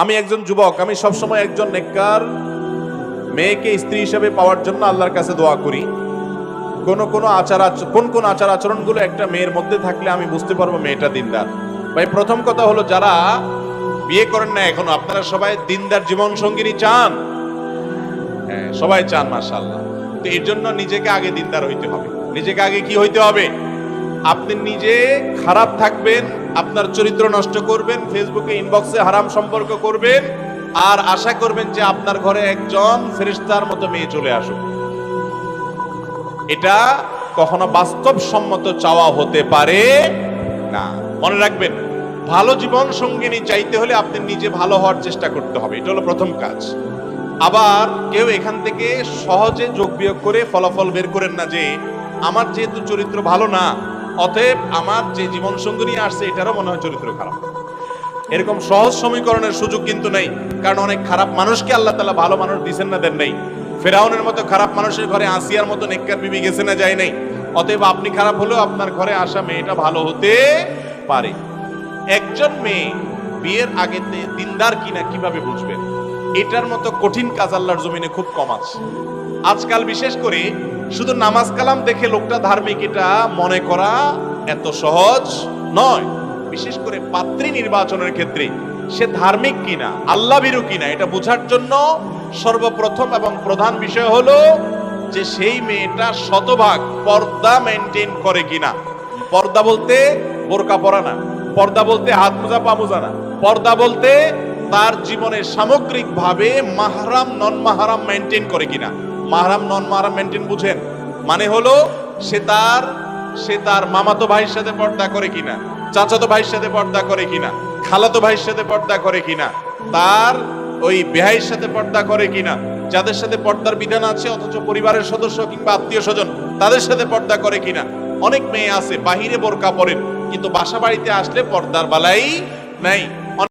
আমি একজন যুবক, আমি সবসময় একজন নেককার মেয়েকে স্ত্রী হিসেবে পাওয়ার জন্য আল্লাহর কাছে দোয়া করি। কোন কোন আচার আচরণগুলো একটা মেয়ের মধ্যে থাকলে আমি বুঝতে পারবো মেয়েটা দিনদার। ভাই, প্রথম কথা হলো, যারা বিয়ে করেন না এখনো, আপনারা সবাই দিনদার জীবন সঙ্গিনী চান? হ্যাঁ, সবাই চান, মাশাআল্লাহ। তো এর জন্য নিজেকে আগে দিনদার হইতে হবে। নিজেকে আগে কি হইতে হবে? আপনি নিজে খারাপ থাকবেন, আপনার চরিত্র নষ্ট করবেন, ফেসবুকে ইনবক্সে হারাম সম্পর্ক করবেন, আর আশা করবেন যে আপনার ঘরে একজন ফেরেশতার মতো মেয়ে চলে আসুক। এটা কখনো বাস্তবসম্মত চাওয়া হতে পারে না। মনে রাখবেন, ভালো জীবন সঙ্গিনী চাইতে হলে আপনি নিজে ভালো হওয়ার চেষ্টা করতে হবে। এটা হলো প্রথম কাজ। আবার কেউ এখান থেকে সহজে যোগ বিয়োগ করে ফলাফল বের করেন না যে আমার যেহেতু চরিত্র ভালো না, অতএব আমার যে জীবন সঙ্গিনী আসছে এটারও মনে হয় চরিত্র খারাপ। এরকম সহজ সমীকরণের সুযোগ কিন্তু নেই। কারণ অনেক খারাপ মানুষকে আল্লাহ তাআলা ভালো মানুষ দিবেন না, দেন নাই। ফেরাউনের মতো খারাপ মানুষের ঘরে আসিয়ার মতো নেককার বিবি গেছে না, যায় নাই। অতএব আপনি খারাপ হলেও আপনার ঘরে আসা মেয়েটা ভালো হতে পারে। একজন মেয়ে বিয়ের আগে দিনদার কিনা কিভাবে বুঝবেন? এটার মতো কঠিন কাজ আল্লাহর জমিনে খুব কম আছে। আজকাল বিশেষ করে শুধু নামাজ কালাম দেখে লোকটা ধার্মিক এটা মনে করা এত সহজ নয়। বিশেষ করে পাত্রী নির্বাচনের ক্ষেত্রে সে ধার্মিক কিনা, আল্লাহ ভীরু কিনা, এটা বোঝার জন্য সর্বপ্রথম এবং প্রধান বিষয় হলো যে সেই মেয়েটা শতভাগ পর্দা মেনটেন করে কিনা। পর্দা বলতে বোরকা পরা না, পর্দা বলতে হাত মোজা পা মোজা না, পর্দা বলতে তার জীবনে সামগ্রিক ভাবে মাহরাম নন মাহরাম মেনটেন করে কিনা। মাহরাম নন মাহরাম মেনটেন বুঝেন? মানে হলো সে তার মামাতো ভাইয়ের সাথে পর্দা করে কিনা, চাচাতো ভাইয়ের সাথে পর্দা করে কিনা, খালাতো ভাইয়ের সাথে পর্দা করে কিনা, তার ওই বেহাইয়ের সাথে পর্দা করে কিনা, যাদের সাথে পর্দার বিধান আছে অথচ পরিবারের সদস্য কিংবা আত্মীয় স্বজন তাদের সাথে পর্দা করে কিনা। অনেক মেয়ে আছে বাহিরে বোরকা পরেন কিন্তু বাসা বাড়িতে আসলে পর্দার বালাই নাই।